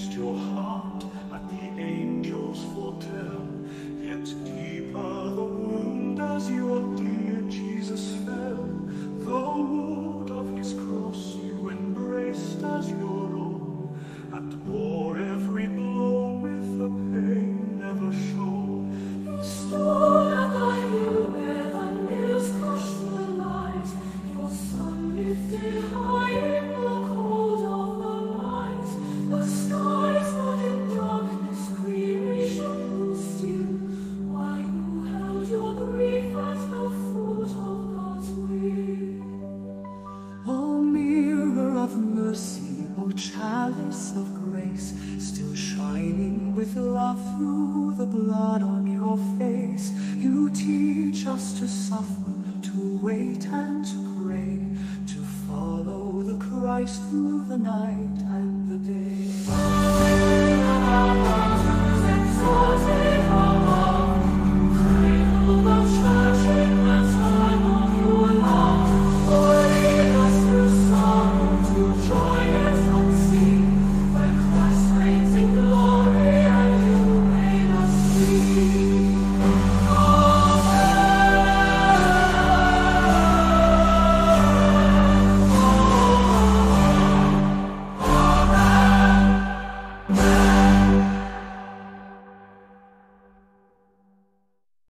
pierced your heart, and the angels foretell. Yet deeper the wound as your dear Jesus fell. The wood of his cross you embraced as your own, and bore every blow with the pain never shown. You stood at thy hill where the nails crushed the light. Your sun lifted high in the cold of the night. The skies were in darkness, creation still, while you held your grief at the foot of God's will. O mirror of mercy, O chalice of grace, still shining with love through the blood on your face, you teach us to suffer, to wait and to pray, to follow the Christ through the night.